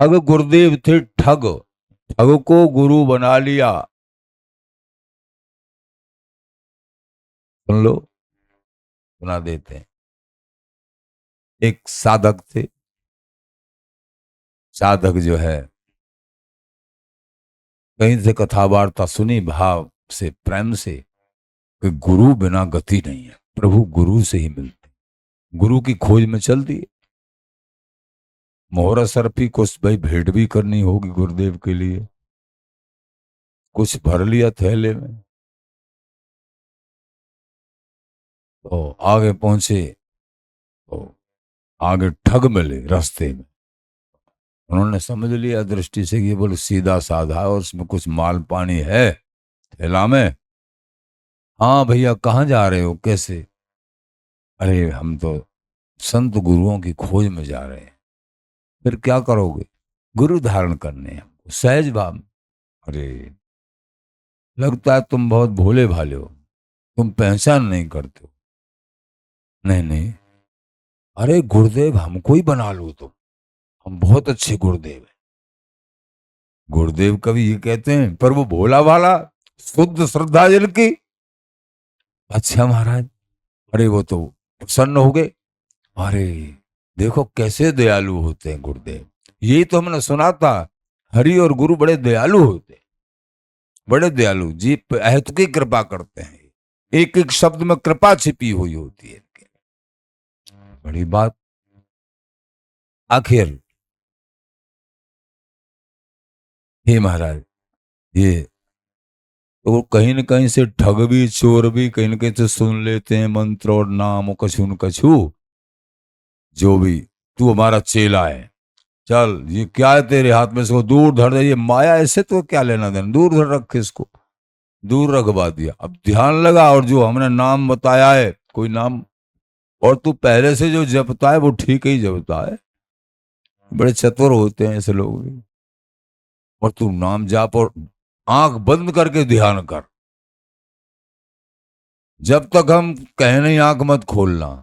ठग गुरुदेव थे ठग, ठग को गुरु बना लिया। सुन लो, सुना देते हैं। एक साधक थे। साधक जो है कहीं से कथा वार्ता सुनी भाव से, प्रेम से, कि गुरु बिना गति नहीं है, प्रभु गुरु से ही मिलते। गुरु की खोज में चल दिए। मोहरा सरफी कुछ भाई भेंट भी करनी होगी गुरुदेव के लिए, कुछ भर लिया थैले में। तो आगे पहुंचे तो आगे ठग मिले रास्ते में। उन्होंने समझ लिया दृष्टि से कि ये बोले सीधा साधा और उसमें कुछ माल पानी है थैला में। हाँ भैया कहाँ जा रहे हो, कैसे? अरे हम तो संत गुरुओं की खोज में जा रहे हैं। फिर क्या करोगे? गुरु धारण करने हैं हमको, सहज भाव। अरे लगता है तुम बहुत भोले भाले हो, तुम पहचान नहीं करते हो। नहीं नहीं, अरे गुरुदेव हमको ही बना लो तुम, हम बहुत अच्छे गुरुदेव हैं। गुरुदेव कभी ये कहते हैं, पर वो भोला भाला शुद्ध श्रद्धा जिनकी। अच्छा महाराज, अरे वो तो प्रसन्न हो गए। अरे देखो कैसे दयालु होते हैं गुरुदेव, यही तो हमने सुना था, हरि और गुरु बड़े दयालु होते हैं, बड़े दयालु जी, अहत की कृपा करते हैं। एक एक शब्द में कृपा छिपी हुई होती है इनके। बड़ी बात। आखिर हे महाराज, ये तो कहीं न कहीं से ठग भी चोर भी कहीं न कहीं से सुन लेते हैं मंत्र और नाम कछु न कछु। जो भी, तू हमारा चेला है, चल ये क्या है तेरे हाथ में, इसको दूर धर दे, ये माया ऐसे तो क्या लेना देना, दूर धर रखे इसको, दूर रखवा दिया। अब ध्यान लगा और जो हमने नाम बताया है कोई नाम, और तू पहले से जो जपता है वो ठीक ही जपता है। बड़े चतुर होते हैं ऐसे लोग भी। और तू नाम जाप और आंख बंद करके ध्यान कर, जब तक हम कहें नहीं आंख मत खोलना।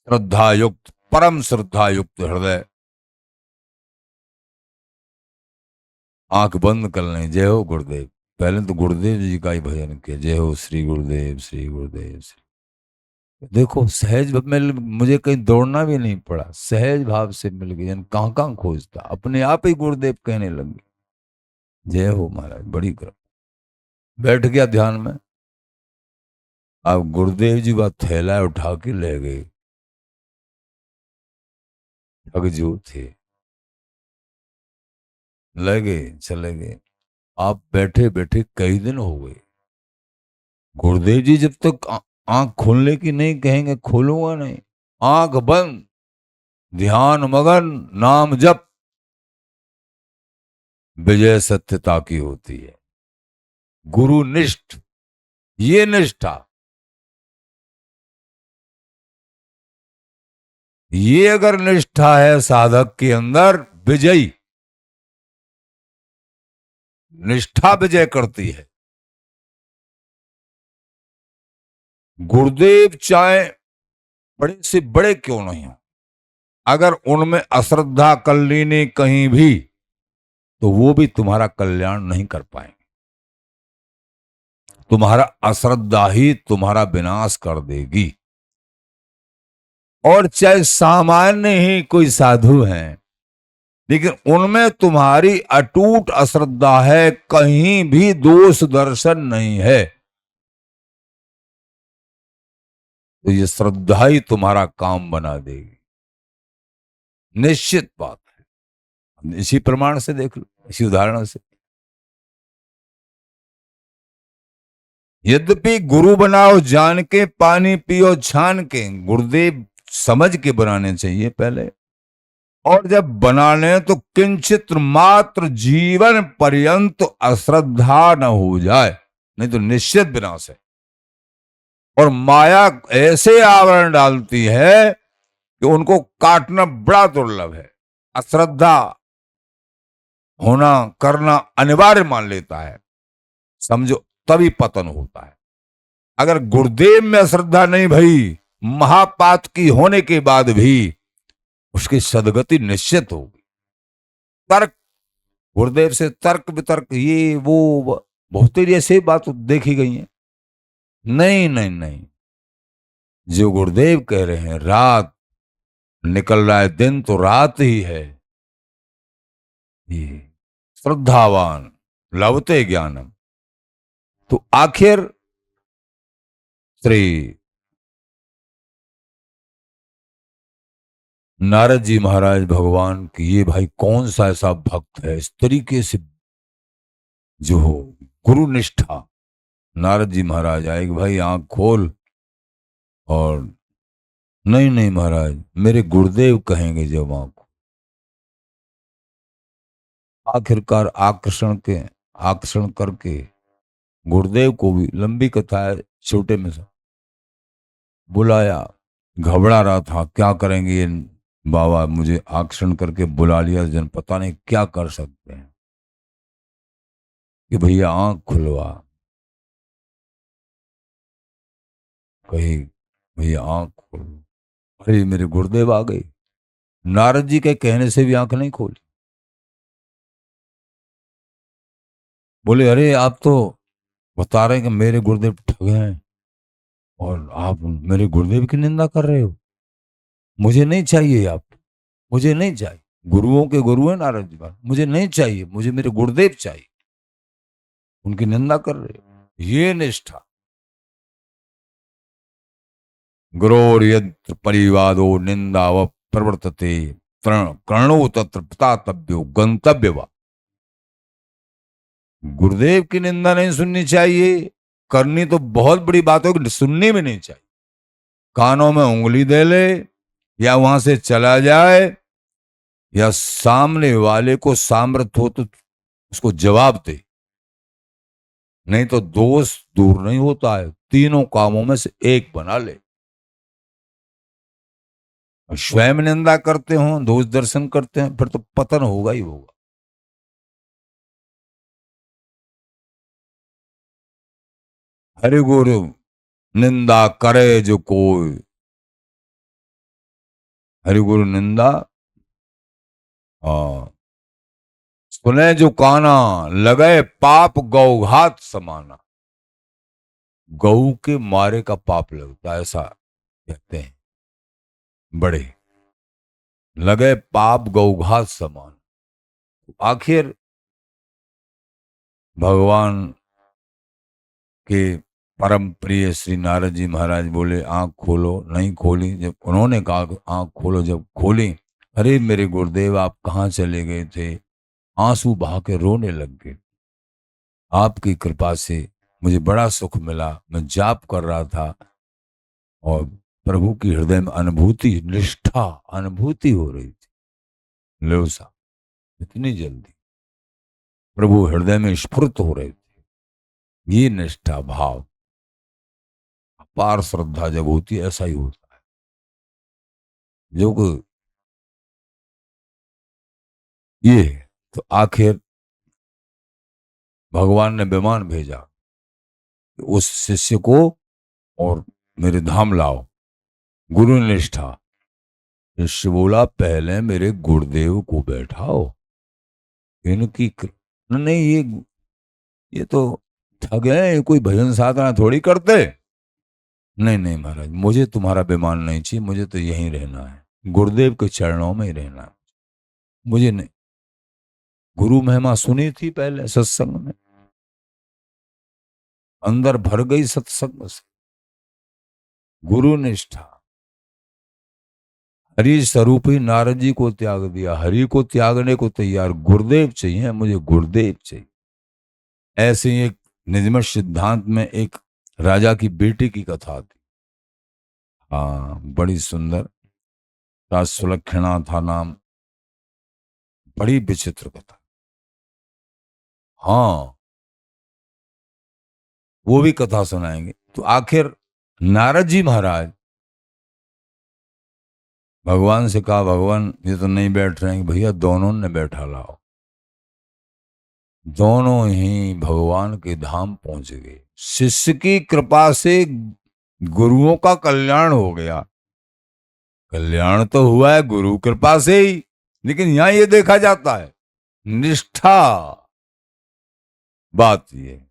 श्रद्धा युक्त, परम श्रद्धा युक्त हृदय, आंख बंद कर लें। जय हो गुरुदेव, पहले तो गुरुदेव जी का ही भजन किया, जय हो श्री गुरुदेव श्री गुरुदेव श्री। देखो सहज भाव में, मुझे कहीं दौड़ना भी नहीं पड़ा, सहज भाव से मिल गई। कहां कहां खोजता, अपने आप ही गुरुदेव कहने लगे जय हो महाराज, बड़ी कृपा। बैठ गया ध्यान में। अब गुरुदेव जी का थैला उठा के ले गए। ठग जो थे ले गए, चले गए। आप बैठे बैठे कई दिन हो गए। गुरुदेव जी जब तक आंख खोलने की नहीं कहेंगे खोलूंगा नहीं। आंख बंद, ध्यान मगन, नाम जप, विजय सत्यता की होती है। गुरु निष्ठ, ये निष्ठा, ये अगर निष्ठा है साधक के अंदर, विजयी निष्ठा विजय करती है। गुरुदेव चाहे बड़े से बड़े क्यों नहीं हो, अगर उनमें अश्रद्धा कर लेने कहीं भी, तो वो भी तुम्हारा कल्याण नहीं कर पाएंगे। तुम्हारा अश्रद्धा ही तुम्हारा विनाश कर देगी। और चाहे सामान्य ही कोई साधु हैं, लेकिन उनमें तुम्हारी अटूट अश्रद्धा है, कहीं भी दोष दर्शन नहीं है, तो ये श्रद्धा ही तुम्हारा काम बना देगी, निश्चित बात है। इसी प्रमाण से देख लो, इसी उदाहरण से। यद्यपि गुरु बनाओ जान के, पानी पियो छान के, गुरुदेव समझ के बनाने चाहिए पहले। और जब बनाने तो किंचित मात्र जीवन पर्यंत अश्रद्धा न हो जाए, नहीं तो निश्चित विनाश है। और माया ऐसे आवरण डालती है कि उनको काटना बड़ा दुर्लभ है। अश्रद्धा होना करना अनिवार्य मान लेता है, समझो, तभी पतन होता है। अगर गुरुदेव में अश्रद्धा नहीं भई, महापात की होने के बाद भी उसकी सदगति निश्चित होगी। तर्क, गुरुदेव से तर्क वितर्क, ये वो बहुत ही ऐसे बात देखी गई है। नहीं नहीं नहीं, जो गुरुदेव कह रहे हैं रात निकल रहा है, दिन तो रात ही है। ये श्रद्धावान लभते ज्ञानम। तो आखिर श्री नारद जी महाराज भगवान की, ये भाई कौन सा ऐसा भक्त है इस तरीके से जो हो गुरु निष्ठा। नारद जी महाराज आए कि भाई आंख खोल, और नहीं नहीं महाराज, मेरे गुरुदेव कहेंगे जब आंख। आखिरकार आकर्षण करके गुरुदेव को भी, लंबी कथा है छोटे में से, बुलाया। घबरा रहा था क्या करेंगे ये बाबा, मुझे आकर्षण करके बुला लिया, जन पता नहीं क्या कर सकते हैं। कि भैया आंख खुलवा, कही भैया आंख खोल। अरे मेरे गुरुदेव आ गए, नारद जी के कहने से भी आंख नहीं खोली। बोले अरे आप तो बता रहे हैं कि मेरे गुरुदेव ठग हैं, और आप मेरे गुरुदेव की निंदा कर रहे हो। मुझे नहीं चाहिए आप, मुझे नहीं चाहिए। गुरुओं के गुरु हैं नारद जी महाराज, मुझे नहीं चाहिए, मुझे मेरे गुरुदेव चाहिए। उनकी निंदा कर रहे हो, ये निष्ठा। गुरोर यत्र परिवादो निंदा व प्रवर्तते कर्णो तत्र पितातव्यो गंतव्य वा। गुरुदेव की निंदा नहीं सुननी चाहिए, करनी तो बहुत बड़ी बात होगी, सुननी भी नहीं चाहिए। कानों में उंगली दे ले, या वहां से चला जाए, या सामने वाले को सामर्थ्य हो तो उसको जवाब दे, नहीं तो दोष दूर नहीं होता है। तीनों कामों में से एक बना ले। स्वयं निंदा करते हो, दोष दर्शन करते हैं, फिर तो पतन होगा ही होगा। हरि गुरु निंदा करे जो कोई, हरि गुरु निंदा हाँ सुने जो काना, लगे पाप गौघात समाना। गऊ के मारे का पाप लगता है, ऐसा कहते हैं बड़े। लगे पाप गौघात समान। आखिर भगवान के परम प्रिय श्री नारद जी महाराज बोले आंख खोलो, नहीं खोली। जब उन्होंने कहा आंख खोलो, जब खोली, अरे मेरे गुरुदेव आप कहाँ चले गए थे। आंसू बहा के रोने लग गए। आपकी कृपा से मुझे बड़ा सुख मिला, मैं जाप कर रहा था और प्रभु की हृदय में अनुभूति, निष्ठा अनुभूति हो रही थी। लो सा इतनी जल्दी प्रभु हृदय में स्फुरित हो रहे थे। ये निष्ठा भाव, अपार श्रद्धा जब होती है, ऐसा ही होता है। जो को ये तो आखिर भगवान ने विमान भेजा कि उस शिष्य को और मेरे धाम लाओ। गुरु निष्ठा। शिष्य बोला पहले मेरे गुरुदेव को बैठाओ, इनकी नहीं, ये तो ठग है, कोई भजन साधना थोड़ी करते। नहीं नहीं महाराज, मुझे तुम्हारा विमान नहीं चाहिए, मुझे तो यहीं रहना है, गुरुदेव के चरणों में ही रहना है। मुझे नहीं, गुरु महिमा सुनी थी पहले सत्संग में, अंदर भर गई सत्संग से। गुरु निष्ठा। हरि स्वरूप ही नारद जी को त्याग दिया, हरि को त्यागने को तैयार। गुरुदेव चाहिए, मुझे गुरुदेव चाहिए। ऐसे ही एक निजमत सिद्धांत में एक राजा की बेटी की कथा थी। हाँ बड़ी सुंदर, सुलक्षणा था नाम। बड़ी विचित्र कथा। हाँ वो भी कथा सुनाएंगे। तो आखिर नारद जी महाराज भगवान से कहा, भगवान ये तो नहीं बैठ रहे हैं। भैया दोनों ने बैठा लाओ। दोनों ही भगवान के धाम पहुंच गए। शिष्य की कृपा से गुरुओं का कल्याण हो गया। कल्याण तो हुआ है गुरु कृपा से ही, लेकिन यहां ये देखा जाता है निष्ठा बात ये